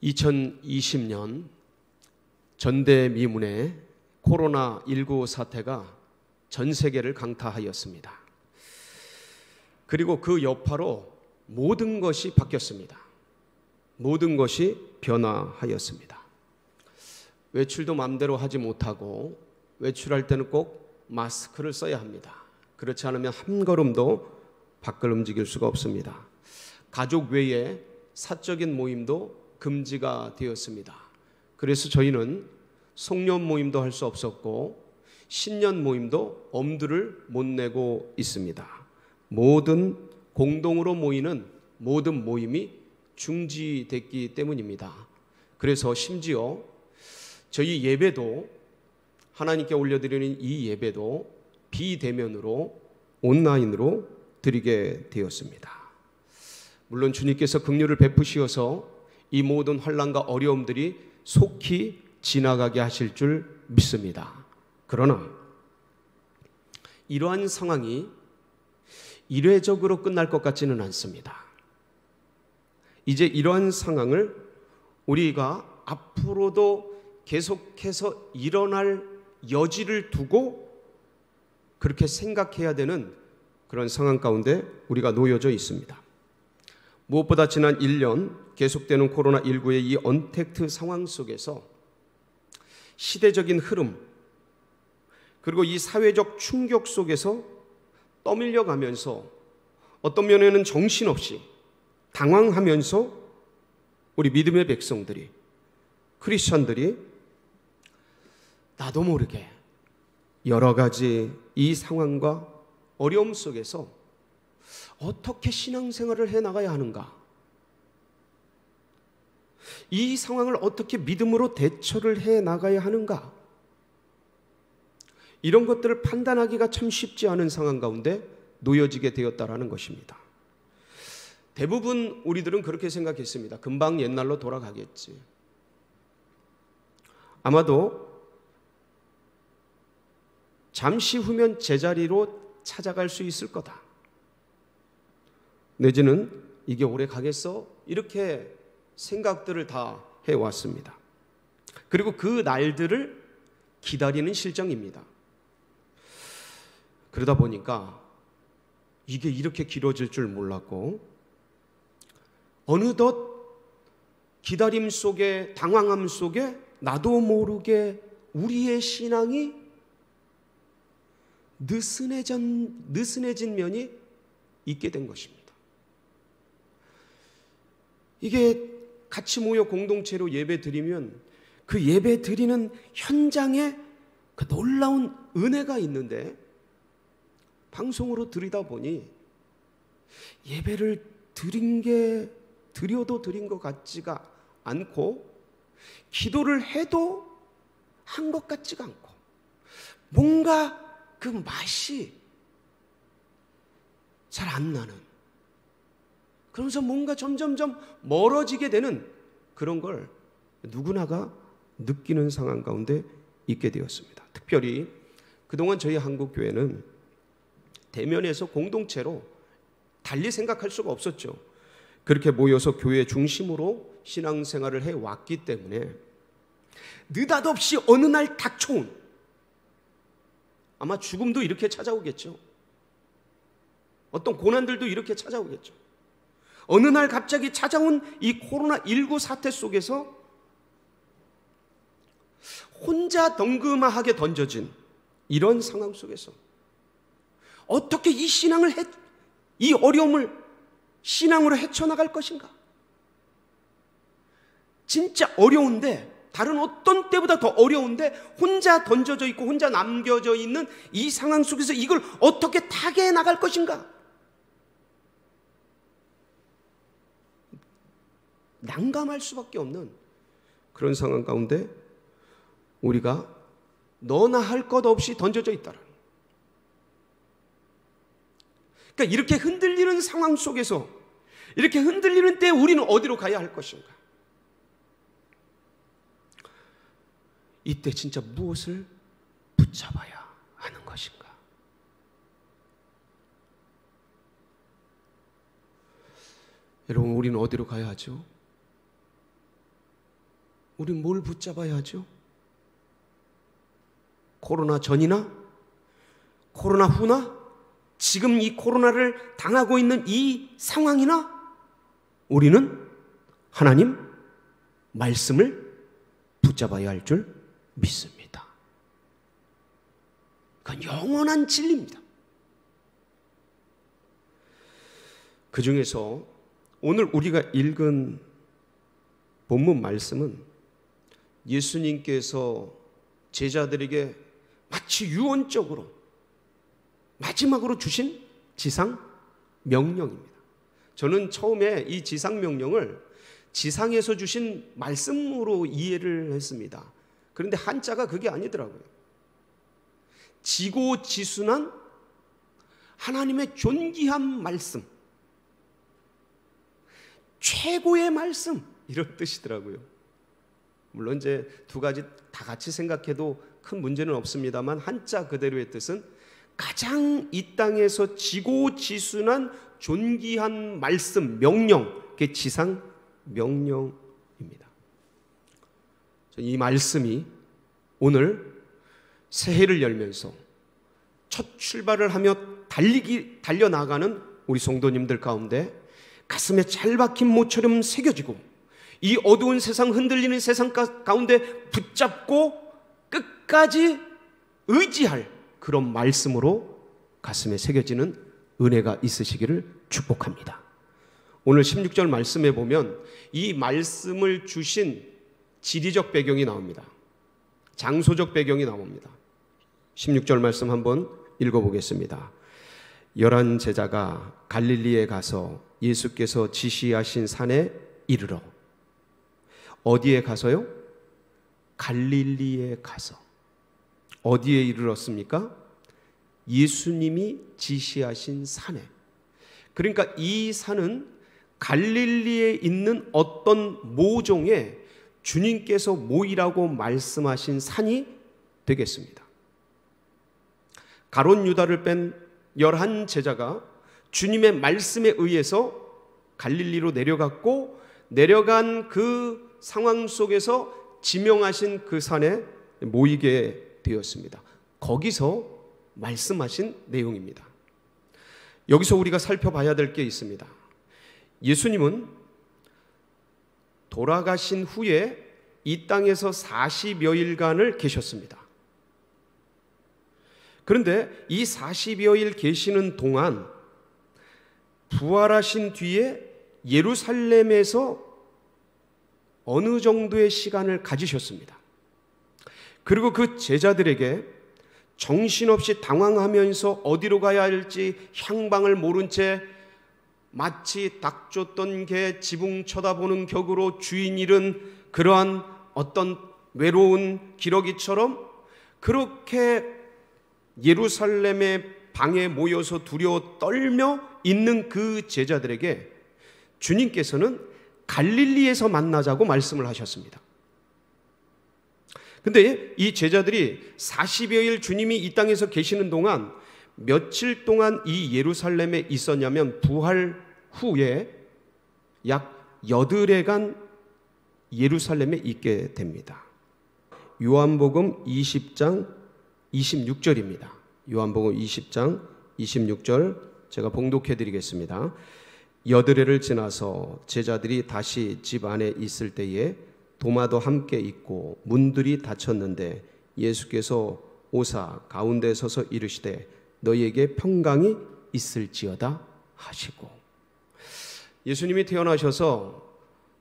2020년 전대미문의 코로나19 사태가 전 세계를 강타하였습니다. 그리고 그 여파로 모든 것이 바뀌었습니다. 모든 것이 변화하였습니다. 외출도 마음대로 하지 못하고 외출할 때는 꼭 마스크를 써야 합니다. 그렇지 않으면 한 걸음도 밖을 움직일 수가 없습니다. 가족 외에 사적인 모임도 금지가 되었습니다. 그래서 저희는 송년 모임도 할 수 없었고 신년 모임도 엄두를 못 내고 있습니다. 모든 공동으로 모이는 모든 모임이 중지됐기 때문입니다. 그래서 심지어 저희 예배도, 하나님께 올려드리는 이 예배도 비대면으로 온라인으로 드리게 되었습니다. 물론 주님께서 긍휼을 베푸시어서 이 모든 환난과 어려움들이 속히 지나가게 하실 줄 믿습니다. 그러나 이러한 상황이 일회적으로 끝날 것 같지는 않습니다. 이제 이러한 상황을 우리가 앞으로도 계속해서 일어날 여지를 두고 그렇게 생각해야 되는 그런 상황 가운데 우리가 놓여져 있습니다. 무엇보다 지난 1년 계속되는 코로나19의 이 언택트 상황 속에서 시대적인 흐름, 그리고 이 사회적 충격 속에서 떠밀려 가면서 어떤 면에는 정신없이 당황하면서 우리 믿음의 백성들이, 크리스천들이 나도 모르게 여러 가지 이 상황과 어려움 속에서 어떻게 신앙생활을 해나가야 하는가, 이 상황을 어떻게 믿음으로 대처를 해나가야 하는가, 이런 것들을 판단하기가 참 쉽지 않은 상황 가운데 놓여지게 되었다라는 것입니다. 대부분 우리들은 그렇게 생각했습니다. 금방 옛날로 돌아가겠지. 아마도 잠시 후면 제자리로 찾아갈 수 있을 거다. 내지는 이게 오래 가겠어? 이렇게 생각들을 다 해왔습니다. 그리고 그 날들을 기다리는 실정입니다. 그러다 보니까 이게 이렇게 길어질 줄 몰랐고 어느덧 기다림 속에, 당황함 속에 나도 모르게 우리의 신앙이 느슨해진 면이 있게 된 것입니다. 이게 같이 모여 공동체로 예배 드리면 그 예배 드리는 현장에 그 놀라운 은혜가 있는데 방송으로 드리다 보니 예배를 드려도 드린 것 같지가 않고 기도를 해도 한 것 같지가 않고 뭔가 그 맛이 잘 안 나는, 그러면서 뭔가 점점점 멀어지게 되는 그런 걸 누구나가 느끼는 상황 가운데 있게 되었습니다. 특별히 그동안 저희 한국교회는 대면에서 공동체로 달리 생각할 수가 없었죠. 그렇게 모여서 교회 중심으로 신앙생활을 해왔기 때문에 느닷없이 어느 날 닥쳐온, 아마 죽음도 이렇게 찾아오겠죠. 어떤 고난들도 이렇게 찾아오겠죠. 어느 날 갑자기 찾아온 이 코로나19 사태 속에서 혼자 덩그마하게 던져진 이런 상황 속에서 어떻게 이 이 어려움을 신앙으로 헤쳐나갈 것인가? 진짜 어려운데, 다른 어떤 때보다 더 어려운데 혼자 던져져 있고 혼자 남겨져 있는 이 상황 속에서 이걸 어떻게 타개해 나갈 것인가? 난감할 수밖에 없는 그런 상황 가운데 우리가 너나 할 것 없이 던져져 있다라. 그러니까 이렇게 흔들리는 상황 속에서, 이렇게 흔들리는 때 우리는 어디로 가야 할 것인가? 이때 진짜 무엇을 붙잡아야 하는 것인가? 여러분, 우리는 어디로 가야 하죠? 우리 뭘 붙잡아야 하죠? 코로나 전이나 코로나 후나 지금 이 코로나를 당하고 있는 이 상황이나 우리는 하나님 말씀을 붙잡아야 할 줄 믿습니다. 그건 영원한 진리입니다. 그 중에서 오늘 우리가 읽은 본문 말씀은 예수님께서 제자들에게 마치 유언적으로 마지막으로 주신 지상 명령입니다. 저는 처음에 이 지상 명령을 지상에서 주신 말씀으로 이해를 했습니다. 그런데 한자가 그게 아니더라고요. 지고지순한 하나님의 존귀한 말씀, 최고의 말씀, 이런 뜻이더라고요. 물론 이제 두 가지 다 같이 생각해도 큰 문제는 없습니다만 한자 그대로의 뜻은 가장 이 땅에서 지고지순한 존귀한 말씀, 명령, 그게 지상 명령입니다. 이 말씀이 오늘 새해를 열면서 첫 출발을 하며 달려나가는 우리 성도님들 가운데 가슴에 잘 박힌 모처럼 새겨지고 이 어두운 세상, 흔들리는 세상 가운데 붙잡고 끝까지 의지할 그런 말씀으로 가슴에 새겨지는 은혜가 있으시기를 축복합니다. 오늘 16절 말씀에 보면 이 말씀을 주신 지리적 배경이 나옵니다. 장소적 배경이 나옵니다. 16절 말씀 한번 읽어보겠습니다. 11 제자가 갈릴리에 가서 예수께서 지시하신 산에 이르러. 어디에 가서요? 갈릴리에 가서. 어디에 이르렀습니까? 예수님이 지시하신 산에. 그러니까 이 산은 갈릴리에 있는 어떤 모종에 주님께서 모이라고 말씀하신 산이 되겠습니다. 가롯 유다를 뺀 11 제자가 주님의 말씀에 의해서 갈릴리로 내려갔고, 내려간 그 상황 속에서 지명하신 그 산에 모이게 되었습니다. 거기서 말씀하신 내용입니다. 여기서 우리가 살펴봐야 될 게 있습니다. 예수님은 돌아가신 후에 이 땅에서 40여일간을 계셨습니다. 그런데 이 40여일 계시는 동안 부활하신 뒤에 예루살렘에서 어느 정도의 시간을 가지셨습니다. 그리고 그 제자들에게 정신없이 당황하면서 어디로 가야 할지 향방을 모른 채 마치 닭 쫓던 개 지붕 쳐다보는 격으로 주인 잃은 그러한 어떤 외로운 기러기처럼 그렇게 예루살렘의 방에 모여서 두려워 떨며 있는 그 제자들에게 주님께서는 갈릴리에서 만나자고 말씀을 하셨습니다. 근데 이 제자들이 40여일 주님이 이 땅에서 계시는 동안 며칠 동안 이 예루살렘에 있었냐면 부활 후에 약 8일간 예루살렘에 있게 됩니다. 요한복음 20장 26절입니다. 요한복음 20장 26절 제가 봉독해 드리겠습니다. 8일을 지나서 제자들이 다시 집 안에 있을 때에 도마도 함께 있고 문들이 닫혔는데 예수께서 오사 가운데 서서 이르시되 너희에게 평강이 있을지어다 하시고. 예수님이 태어나셔서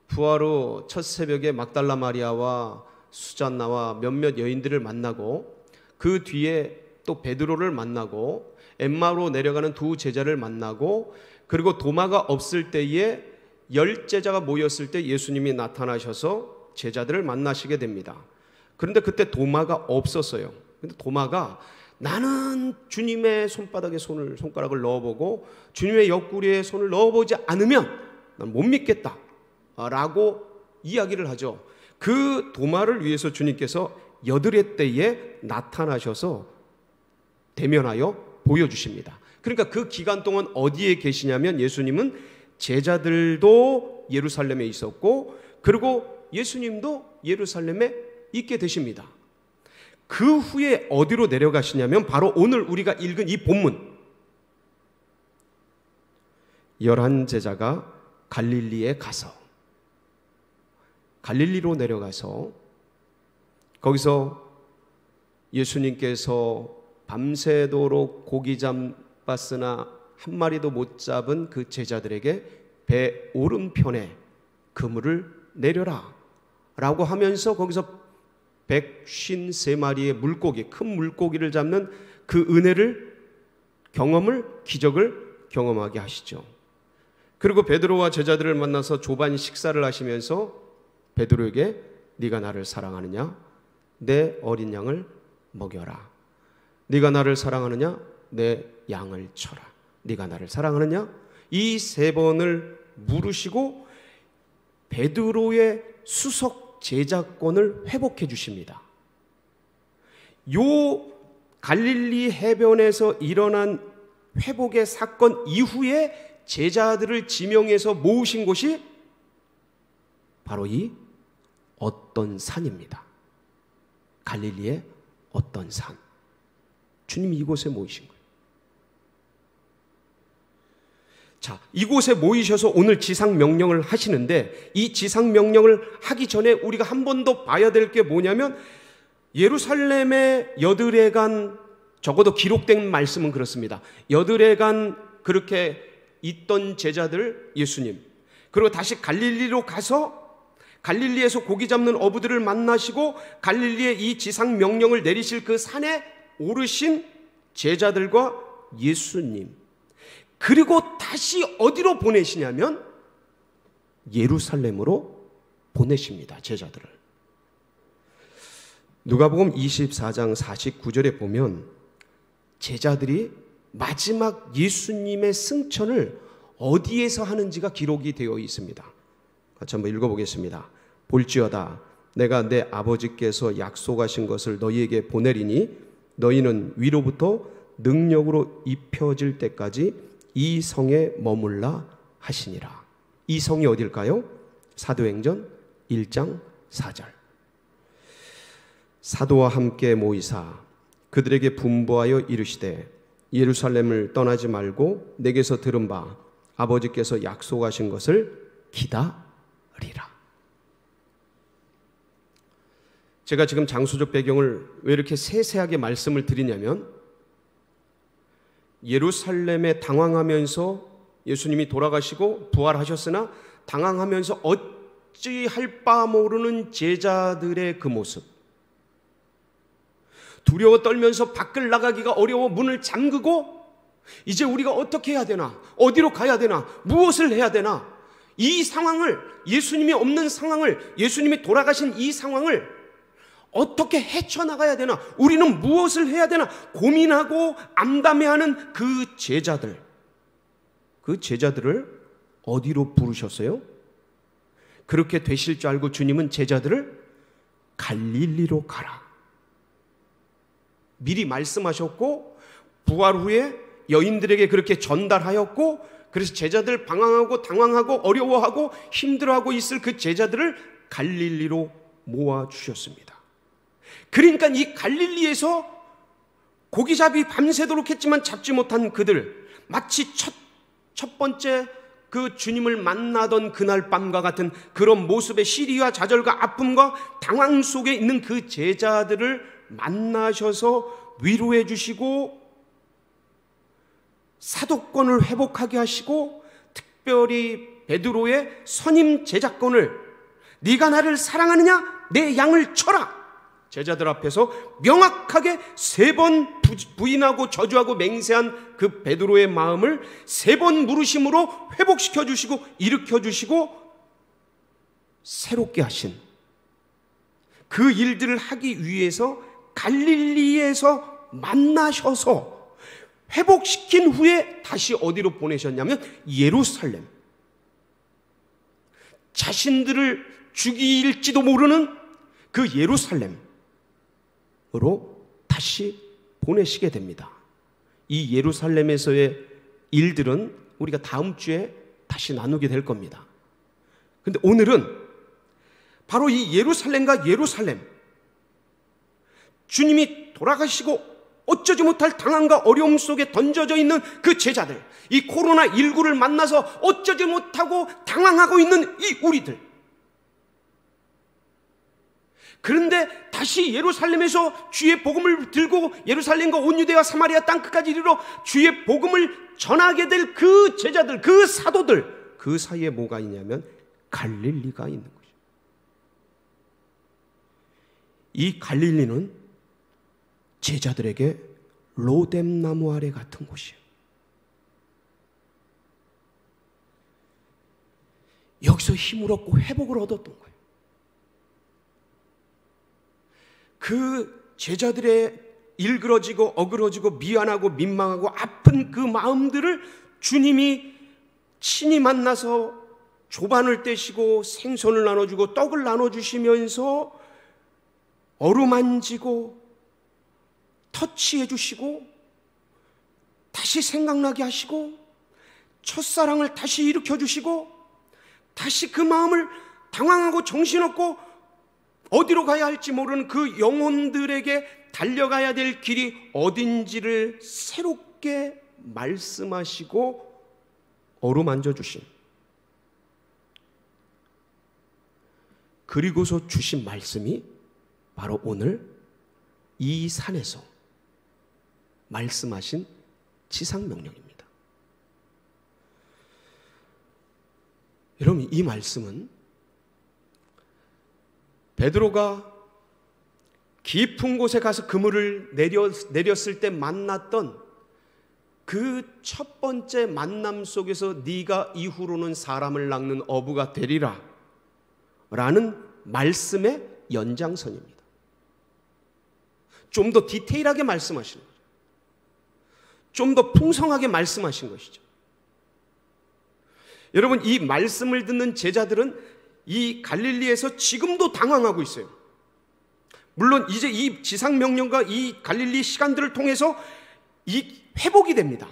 부활 후 첫 새벽에 막달라 마리아와 수잔나와 몇몇 여인들을 만나고 그 뒤에 또 베드로를 만나고 엠마오로 내려가는 두 제자를 만나고 그리고 도마가 없을 때에 10제자가 모였을 때 예수님이 나타나셔서 제자들을 만나시게 됩니다. 그런데 그때 도마가 없었어요. 근데 도마가 나는 주님의 손바닥에 손가락을 넣어보고 주님의 옆구리에 손을 넣어보지 않으면 난 못 믿겠다 라고 이야기를 하죠. 그 도마를 위해서 주님께서 8회 때에 나타나셔서 대면하여 보여주십니다. 그러니까 그 기간 동안 어디에 계시냐면 예수님은 제자들도 예루살렘에 있었고 그리고 예수님도 예루살렘에 있게 되십니다. 그 후에 어디로 내려가시냐면 바로 오늘 우리가 읽은 이 본문, 11 제자가 갈릴리에 가서, 갈릴리로 내려가서 거기서 예수님께서 밤새도록 고기 잡았으나 한 마리도 못 잡은 그 제자들에게 배 오른편에 그물을 내려라 라고 하면서 거기서 153마리의 물고기, 큰 물고기를 잡는 그 은혜를, 기적을 경험하게 하시죠. 그리고 베드로와 제자들을 만나서 조반 식사를 하시면서 베드로에게 네가 나를 사랑하느냐? 내 어린 양을 먹여라. 네가 나를 사랑하느냐? 내 양을 쳐라. 네가 나를 사랑하느냐? 이 3번을 물으시고 베드로의 수석 제자권을 회복해 주십니다. 요 갈릴리 해변에서 일어난 회복의 사건 이후에 제자들을 지명해서 모으신 곳이 바로 이 어떤 산입니다. 갈릴리의 어떤 산. 주님이 이곳에 모이신 거예요. 자, 이곳에 모이셔서 오늘 지상명령을 하시는데, 이 지상명령을 하기 전에 우리가 한 번 더 봐야 될 게 뭐냐면, 예루살렘의 여드레간, 적어도 기록된 말씀은 그렇습니다. 여드레간 그렇게 있던 제자들, 예수님, 그리고 다시 갈릴리로 가서 갈릴리에서 고기 잡는 어부들을 만나시고 갈릴리에 이 지상명령을 내리실 그 산에 오르신 제자들과 예수님, 그리고 다시 어디로 보내시냐면 예루살렘으로 보내십니다. 제자들을. 누가복음 24장 49절에 보면 제자들이 마지막 예수님의 승천을 어디에서 하는지가 기록이 되어 있습니다. 같이 한번 읽어보겠습니다. 볼지어다 내가 내 아버지께서 약속하신 것을 너희에게 보내리니 너희는 위로부터 능력으로 입혀질 때까지 이 성에 머물라 하시니라. 이 성이 어딜까요? 사도행전 1장 4절. 사도와 함께 모이사 그들에게 분부하여 이르시되 예루살렘을 떠나지 말고 내게서 들은 바 아버지께서 약속하신 것을 기다리라. 제가 지금 장소적 배경을 왜 이렇게 세세하게 말씀을 드리냐면, 예루살렘에 당황하면서 예수님이 돌아가시고 부활하셨으나 당황하면서 어찌할 바 모르는 제자들의 그 모습, 두려워 떨면서 밖을 나가기가 어려워 문을 잠그고 이제 우리가 어떻게 해야 되나, 어디로 가야 되나, 무엇을 해야 되나, 이 상황을, 예수님이 없는 상황을, 예수님이 돌아가신 이 상황을 어떻게 헤쳐나가야 되나, 우리는 무엇을 해야 되나 고민하고 암담해하는 그 제자들을 어디로 부르셨어요? 그렇게 되실 줄 알고 주님은 제자들을 갈릴리로 가라 미리 말씀하셨고, 부활 후에 여인들에게 그렇게 전달하였고, 그래서 제자들 방황하고 당황하고 어려워하고 힘들어하고 있을 그 제자들을 갈릴리로 모아주셨습니다. 그러니까 이 갈릴리에서 고기잡이 밤새도록 했지만 잡지 못한 그들, 마치 첫 번째 그 주님을 만나던 그날 밤과 같은 그런 모습의 시리와 좌절과 아픔과 당황 속에 있는 그 제자들을 만나셔서 위로해 주시고 사도권을 회복하게 하시고, 특별히 베드로의 선임 제자권을, 네가 나를 사랑하느냐? 내 양을 쳐라. 제자들 앞에서 명확하게 3번 부인하고 저주하고 맹세한 그 베드로의 마음을 3번 물으심으로 회복시켜 주시고 일으켜 주시고 새롭게 하신 그 일들을 하기 위해서 갈릴리에서 만나셔서 회복시킨 후에 다시 어디로 보내셨냐면 예루살렘. 자신들을 죽일지도 모르는 그 예루살렘으로 다시 보내시게 됩니다. 이 예루살렘에서의 일들은 우리가 다음 주에 다시 나누게 될 겁니다. 근데 오늘은 바로 이 예루살렘과 예루살렘, 주님이 돌아가시고 어쩌지 못할 당함과 어려움 속에 던져져 있는 그 제자들, 이 코로나19를 만나서 어쩌지 못하고 당황하고 있는 이 우리들. 그런데 다시 예루살렘에서 주의 복음을 들고 예루살렘과 온 유대와 사마리아 땅끝까지 이르러 주의 복음을 전하게 될 그 제자들, 그 사도들, 그 사이에 뭐가 있냐면 갈릴리가 있는 거죠. 이 갈릴리는 제자들에게 로뎀나무 아래 같은 곳이에요. 여기서 힘을 얻고 회복을 얻었던 거예요. 그 제자들의 일그러지고 어그러지고 미안하고 민망하고 아픈 그 마음들을 주님이 친히 만나서 조반을 떼시고 생선을 나눠주고 떡을 나눠주시면서 어루만지고 터치해 주시고 다시 생각나게 하시고 첫사랑을 다시 일으켜 주시고 다시 그 마음을 당황하고 정신없고 어디로 가야 할지 모르는 그 영혼들에게 달려가야 될 길이 어딘지를 새롭게 말씀하시고 어루만져 주신, 그리고서 주신 말씀이 바로 오늘 이 산에서 말씀하신 지상명령입니다. 여러분, 이 말씀은 베드로가 깊은 곳에 가서 그물을 내렸을 때 만났던 그 첫 번째 만남 속에서 네가 이후로는 사람을 낚는 어부가 되리라 라는 말씀의 연장선입니다. 좀 더 디테일하게 말씀하시는 거죠. 좀 더 풍성하게 말씀하신 것이죠. 여러분, 이 말씀을 듣는 제자들은 이 갈릴리에서 지금도 당황하고 있어요. 물론 이제 이 지상명령과 이 갈릴리 시간들을 통해서 이 회복이 됩니다.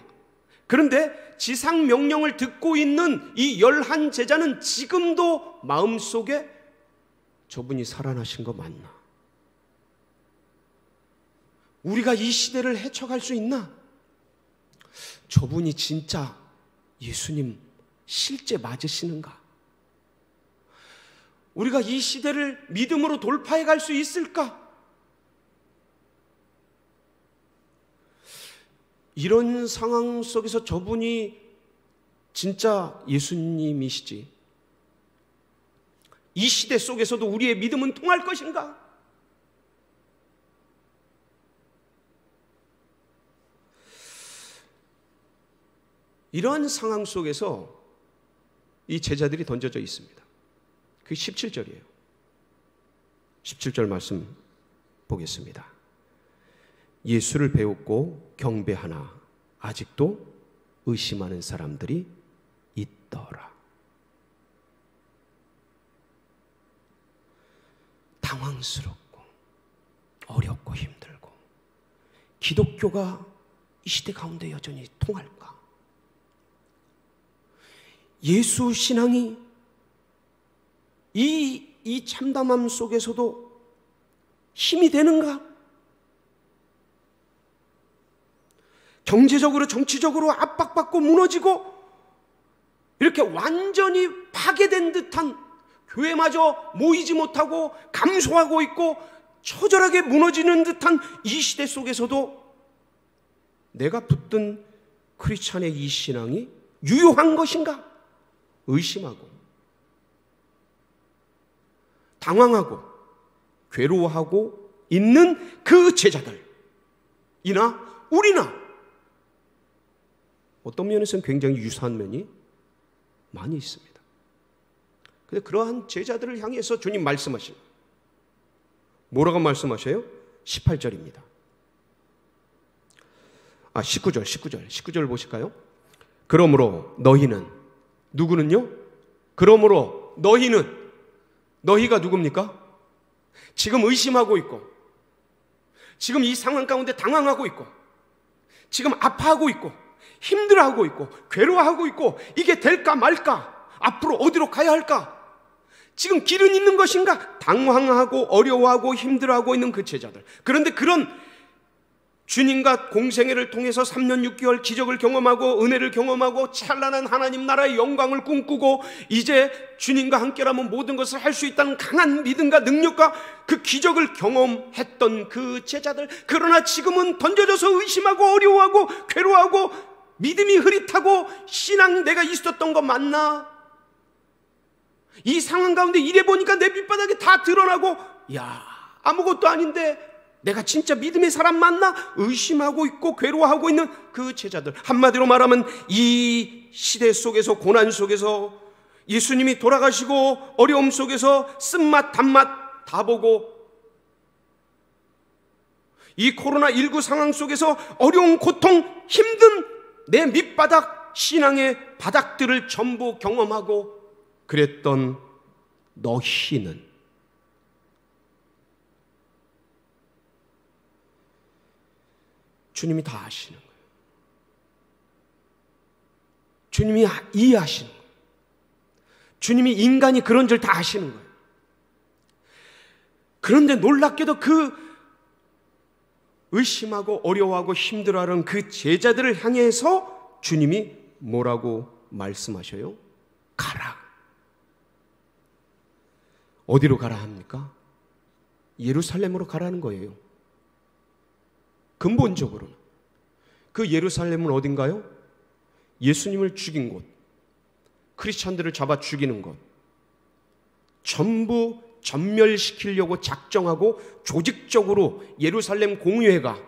그런데 지상명령을 듣고 있는 이 11 제자는 지금도 마음속에 저분이 살아나신 거 맞나? 우리가 이 시대를 헤쳐갈 수 있나? 저분이 진짜 예수님 실제 맞으시는가? 우리가 이 시대를 믿음으로 돌파해 갈 수 있을까? 이런 상황 속에서 저분이 진짜 예수님이시지, 이 시대 속에서도 우리의 믿음은 통할 것인가? 이러한 상황 속에서 이 제자들이 던져져 있습니다. 그게 17절이에요. 17절 말씀 보겠습니다. 예수를 배웠고 경배하나 아직도 의심하는 사람들이 있더라. 당황스럽고 어렵고 힘들고 기독교가 이 시대 가운데 여전히 통할까? 예수 신앙이 이 참담함 속에서도 힘이 되는가? 경제적으로 정치적으로 압박받고 무너지고 이렇게 완전히 파괴된 듯한, 교회마저 모이지 못하고 감소하고 있고 처절하게 무너지는 듯한 이 시대 속에서도 내가 붙든 크리스찬의 이 신앙이 유효한 것인가? 의심하고 당황하고 괴로워하고 있는 그 제자들이나 우리나 어떤 면에서는 굉장히 유사한 면이 많이 있습니다. 그런데 그러한 제자들을 향해서 주님 말씀하십니다. 뭐라고 말씀하셔요? 18절입니다. 19절 보실까요? 그러므로 너희는, 누구는요? 그러므로 너희는, 너희가 누굽니까? 지금 의심하고 있고, 지금 이 상황 가운데 당황하고 있고, 지금 아파하고 있고, 힘들어하고 있고, 괴로워하고 있고, 이게 될까 말까? 앞으로 어디로 가야 할까? 지금 길은 있는 것인가? 당황하고 어려워하고 힘들어하고 있는 그 제자들. 그런데 그런 주님과 공생애를 통해서 3년 6개월 기적을 경험하고 은혜를 경험하고 찬란한 하나님 나라의 영광을 꿈꾸고 이제 주님과 함께라면 모든 것을 할 수 있다는 강한 믿음과 능력과 그 기적을 경험했던 그 제자들. 그러나 지금은 던져져서 의심하고 어려워하고 괴로워하고 믿음이 흐릿하고 신앙 내가 있었던 거 맞나? 이 상황 가운데 이래 보니까 내 밑바닥이 다 드러나고, 야, 아무것도 아닌데 내가 진짜 믿음의 사람 맞나? 의심하고 있고 괴로워하고 있는 그 제자들. 한마디로 말하면 이 시대 속에서, 고난 속에서, 예수님이 돌아가시고 어려움 속에서 쓴맛 단맛 다 보고, 이 코로나19 상황 속에서 어려운 고통, 힘든 내 밑바닥, 신앙의 바닥들을 전부 경험하고 그랬던 너희는 주님이 다 아시는 거예요. 주님이 이해하시는 거예요. 주님이 인간이 그런 줄 다 아시는 거예요. 그런데 놀랍게도 그 의심하고 어려워하고 힘들어하는 그 제자들을 향해서 주님이 뭐라고 말씀하셔요? 가라. 어디로 가라 합니까? 예루살렘으로 가라는 거예요. 근본적으로는. 그 예루살렘은 어딘가요? 예수님을 죽인 곳, 크리스찬들을 잡아 죽이는 곳, 전부 전멸시키려고 작정하고 조직적으로 예루살렘 공의회가,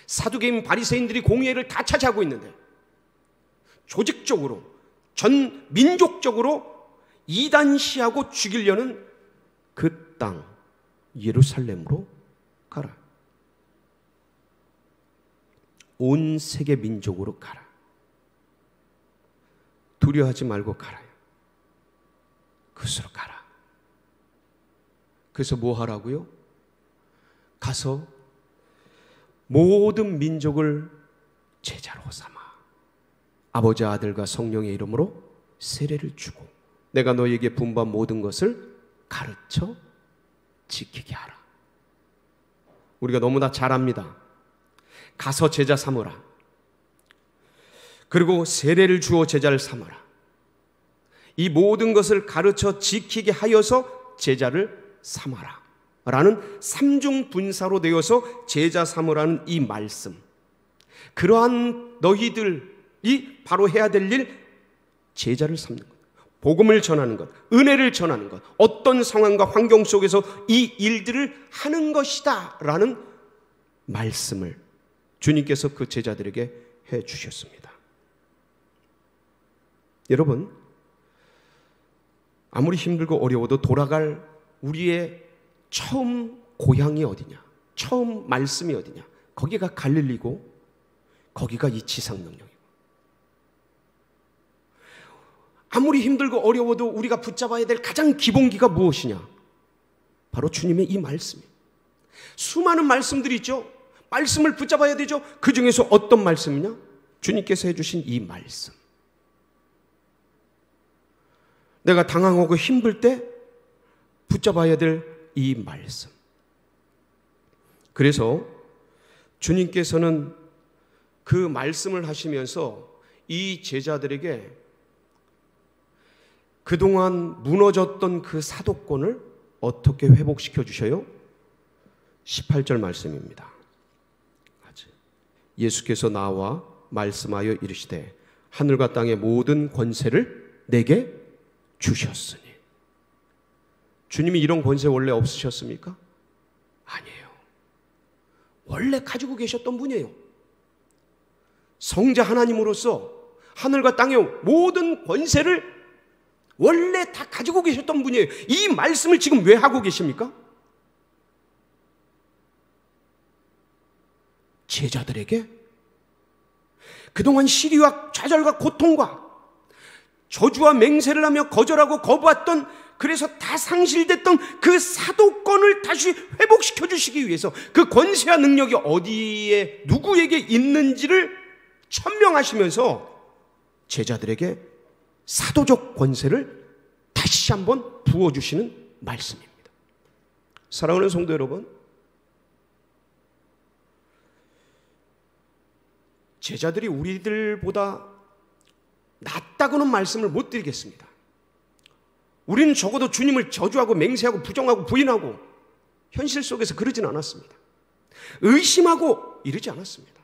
사두개인 바리새인들이 공의회를 다 차지하고 있는데 조직적으로 전 민족적으로 이단시하고 죽이려는 그 땅 예루살렘으로 가라. 온 세계 민족으로 가라. 두려워하지 말고 가라. 그것으로 가라. 그래서 뭐 하라고요? 가서 모든 민족을 제자로 삼아 아버지, 아들과 성령의 이름으로 세례를 주고 내가 너희에게 분부한 모든 것을 가르쳐 지키게 하라. 우리가 너무나 잘 압니다. 가서 제자 삼으라. 그리고 세례를 주어 제자를 삼아라. 이 모든 것을 가르쳐 지키게 하여서 제자를 삼아라 라는 삼중분사로 되어서 제자 삼으라는 이 말씀, 그러한 너희들이 바로 해야 될 일, 제자를 삼는 것, 복음을 전하는 것, 은혜를 전하는 것, 어떤 상황과 환경 속에서 이 일들을 하는 것이다 라는 말씀을 주님께서 그 제자들에게 해 주셨습니다. 여러분, 아무리 힘들고 어려워도 돌아갈 우리의 처음 고향이 어디냐, 처음 말씀이 어디냐, 거기가 갈릴리고 거기가 이 지상명령이고, 아무리 힘들고 어려워도 우리가 붙잡아야 될 가장 기본기가 무엇이냐? 바로 주님의 이 말씀이에요. 수많은 말씀들이 있죠. 말씀을 붙잡아야 되죠. 그 중에서 어떤 말씀이냐? 주님께서 해주신 이 말씀. 내가 당황하고 힘들 때 붙잡아야 될 이 말씀. 그래서 주님께서는 그 말씀을 하시면서 이 제자들에게 그동안 무너졌던 그 사도권을 어떻게 회복시켜 주셔요? 18절 말씀입니다. 예수께서 나와 말씀하여 이르시되 하늘과 땅의 모든 권세를 내게 주셨으니. 주님이 이런 권세 원래 없으셨습니까? 아니에요. 원래 가지고 계셨던 분이에요. 성자 하나님으로서 하늘과 땅의 모든 권세를 원래 다 가지고 계셨던 분이에요. 이 말씀을 지금 왜 하고 계십니까? 제자들에게 그동안 시리와 좌절과 고통과 저주와 맹세를 하며 거절하고 거부했던, 그래서 다 상실됐던 그 사도권을 다시 회복시켜 주시기 위해서 그 권세와 능력이 어디에 누구에게 있는지를 천명하시면서 제자들에게 사도적 권세를 다시 한번 부어주시는 말씀입니다. 사랑하는 성도 여러분, 제자들이 우리들보다 낫다고는 말씀을 못 드리겠습니다. 우리는 적어도 주님을 저주하고 맹세하고 부정하고 부인하고 현실 속에서 그러진 않았습니다. 의심하고 이러지 않았습니다.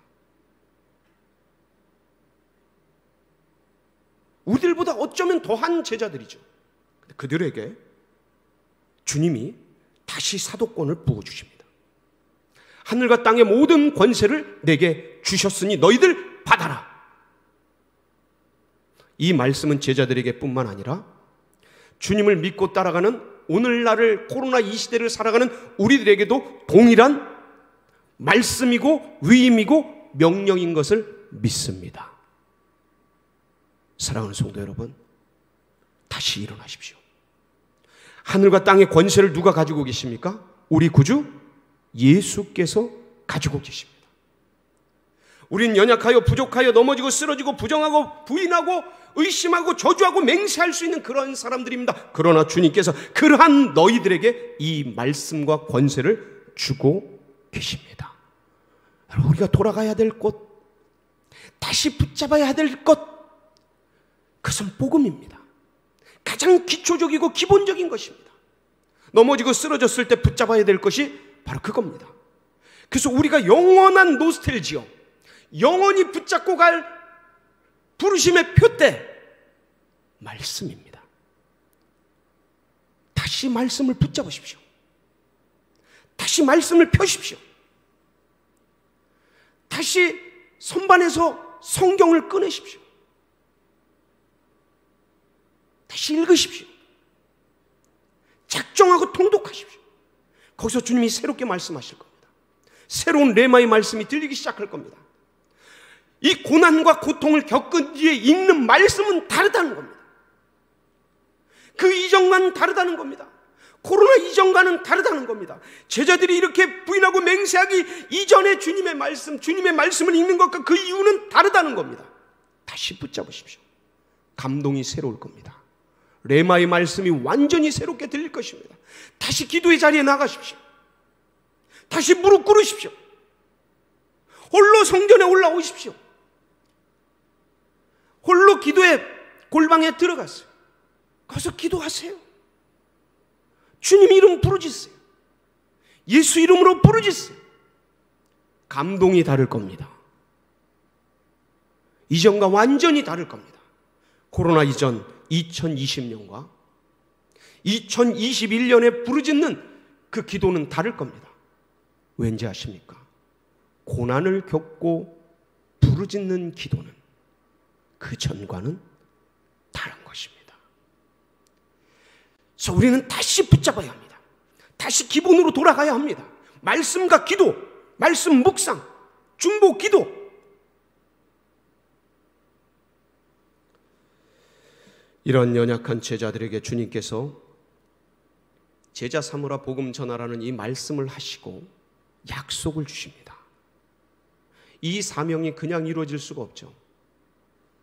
우리들보다 어쩌면 더한 제자들이죠. 그들에게 주님이 다시 사도권을 부어주십니다. 하늘과 땅의 모든 권세를 내게 주셨으니 너희들 받아라. 이 말씀은 제자들에게 뿐만 아니라 주님을 믿고 따라가는 오늘날을 코로나 이 시대를 살아가는 우리들에게도 동일한 말씀이고 위임이고 명령인 것을 믿습니다. 사랑하는 성도 여러분, 다시 일어나십시오. 하늘과 땅의 권세를 누가 가지고 계십니까? 우리 구주 예수께서 가지고 계십니다. 우린 연약하여 부족하여 넘어지고 쓰러지고 부정하고 부인하고 의심하고 저주하고 맹세할 수 있는 그런 사람들입니다. 그러나 주님께서 그러한 너희들에게 이 말씀과 권세를 주고 계십니다. 우리가 돌아가야 될 곳, 다시 붙잡아야 될 것, 그것은 복음입니다. 가장 기초적이고 기본적인 것입니다. 넘어지고 쓰러졌을 때 붙잡아야 될 것이 바로 그겁니다. 그래서 우리가 영원한 노스텔지어, 영원히 붙잡고 갈 부르심의 표대, 말씀입니다. 다시 말씀을 붙잡으십시오. 다시 말씀을 펴십시오. 다시 선반에서 성경을 꺼내십시오. 다시 읽으십시오. 작정하고 통독하십시오. 거기서 주님이 새롭게 말씀하실 겁니다. 새로운 레마의 말씀이 들리기 시작할 겁니다. 이 고난과 고통을 겪은 뒤에 읽는 말씀은 다르다는 겁니다. 그 이전과는 다르다는 겁니다. 코로나 이전과는 다르다는 겁니다. 제자들이 이렇게 부인하고 맹세하기 이전에 주님의 말씀을 읽는 것과 그 이유는 다르다는 겁니다. 다시 붙잡으십시오. 감동이 새로울 겁니다. 레마의 말씀이 완전히 새롭게 들릴 것입니다. 다시 기도의 자리에 나가십시오. 다시 무릎 꿇으십시오. 홀로 성전에 올라오십시오. 홀로 기도의 골방에 들어갔어요. 가서 기도하세요. 주님 이름 부르짖으세요. 예수 이름으로 부르짖으세요. 감동이 다를 겁니다. 이전과 완전히 다를 겁니다. 코로나 이전 2020년과 2021년에 부르짖는 그 기도는 다를 겁니다. 왠지 아십니까? 고난을 겪고 부르짖는 기도는 그 전과는 다른 것입니다. 그래서 우리는 다시 붙잡아야 합니다. 다시 기본으로 돌아가야 합니다. 말씀과 기도, 말씀 묵상, 중보 기도. 이런 연약한 제자들에게 주님께서 제자 삼으라 복음 전하라는 이 말씀을 하시고 약속을 주십니다. 이 사명이 그냥 이루어질 수가 없죠.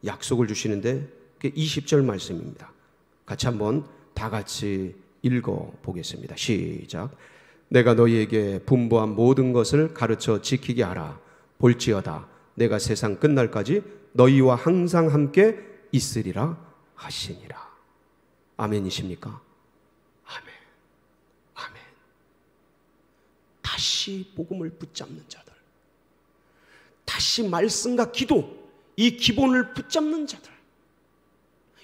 약속을 주시는데 그게 20절 말씀입니다. 같이 한번 다 같이 읽어보겠습니다. 시작. 내가 너희에게 분부한 모든 것을 가르쳐 지키게 하라. 볼지어다 내가 세상 끝날까지 너희와 항상 함께 있으리라 하시니라. 아멘이십니까? 아멘. 아멘. 다시 복음을 붙잡는 자들, 다시 말씀과 기도, 이 기본을 붙잡는 자들,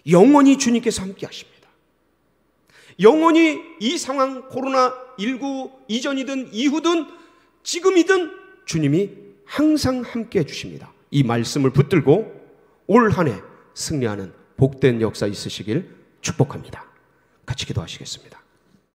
영원히 주님께서 함께 하십니다. 영원히 이 상황 코로나19 이전이든 이후든 지금이든 주님이 항상 함께 해주십니다. 이 말씀을 붙들고 올 한 해 승리하는 복된 역사 있으시길 축복합니다. 같이 기도하시겠습니다.